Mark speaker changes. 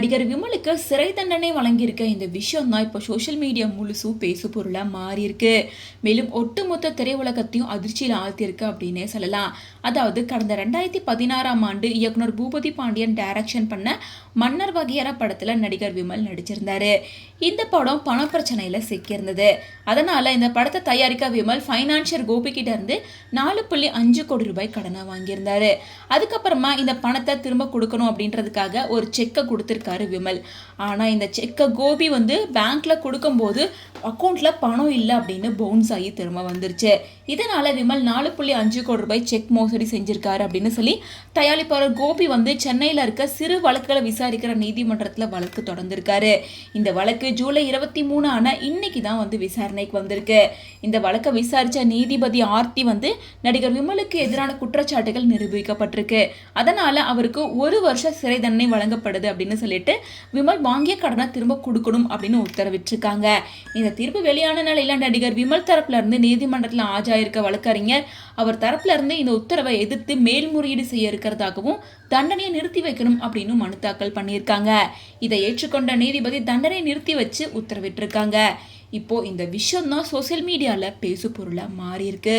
Speaker 1: நடிகர் விமலுக்கு சிறை தண்டனை வழங்கியிருக்க இந்த விஷயம் தான் இப்போ சோஷியல் மீடியா முழுசும் பேசு பொருளாக மாறியிருக்கு. மேலும் ஒட்டுமொத்த திரையுலகத்தையும் அதிர்ச்சியில் ஆழ்த்தியிருக்கு அப்படின்னே சொல்லலாம். அதாவது கடந்த 2016ஆம் ஆண்டு இயக்குனர் பூபதி பாண்டியன் டைரக்ஷன் பண்ண மன்னர் வகையறா படத்துல நடிகர் விமல் நடிச்சிருந்தாரு. இந்த படம் பண பிரச்சனையில சிக்கியிருந்தது. அதனால இந்த படத்தை தயாரிக்க விமல் ஃபைனான்சியர் கோபி கிட்ட இருந்து 4.5 கோடி ரூபாய் கடனை வாங்கியிருந்தாரு. அதுக்கப்புறமா இந்த பணத்தை திரும்ப கொடுக்கணும் அப்படின்றதுக்காக ஒரு செக்கை கொடுத்திருக்காரு விமல். ஆனா இந்த செக்கை கோபி பேங்க்ல கொடுக்கும்போது அக்கௌண்ட்ல பணம் இல்லை அப்படின்னு பவுன்ஸ் ஆகி திரும்ப வந்துருச்சு. இதனால விமல் 4.5 கோடி ரூபாய் செக் மோசடி செஞ்சிருக்காரு அப்படின்னு சொல்லி தயாரிப்பாளர் கோபி சென்னையில இருக்க சிறு வழக்குகளை விசாரிக்கிற நீதிமன்றத்துல வழக்கு தொடர்ந்திருக்காரு. இந்த வழக்கு ஜூலை 23 ஆன இன்னைக்கு தான் விசாரணைக்கு வந்திருக்கு. இந்த வழக்கை விசாரிச்ச நீதிபதி ஆர்த்தி நடிகர் விமலுக்கு எதிரான குற்றச்சாட்டுகள் நிரூபிக்கப்பட்டிருக்கு. அதனால அவருக்கு 1 வருஷ சிறை தண்டனை வழங்கப்படுது அப்படின்னு சொல்லிட்டு விமல் வாங்கிய கடனை திரும்ப கொடுக்கணும் அப்படின்னு உத்தரவிட்டிருக்காங்க. இந்த தீர்ப்பு வெளியான நிலையில நடிகர் விமல் தரப்புல இருந்து நீதிமன்றத்தில் ஆஜராயிருக்க வழக்கறிஞர் அவர் தரப்புல இருந்து இந்த உத்தரவை எதிர்த்து மேல்முறையீடு செய்ய இருக்கிறதாகவும் தண்டனையை நிறுத்தி வைக்கணும் அப்படின்னு மனு தாக்கல் பண்ணியிருக்காங்க. இதை ஏற்றுக்கொண்ட நீதிபதி தண்டனை நிறுத்தி வச்சு உத்தரவிட்டிருக்காங்க. இப்போ இந்த விஷயம் தான் சோசியல் மீடியால பேசு பொருளா மாறி இருக்கு.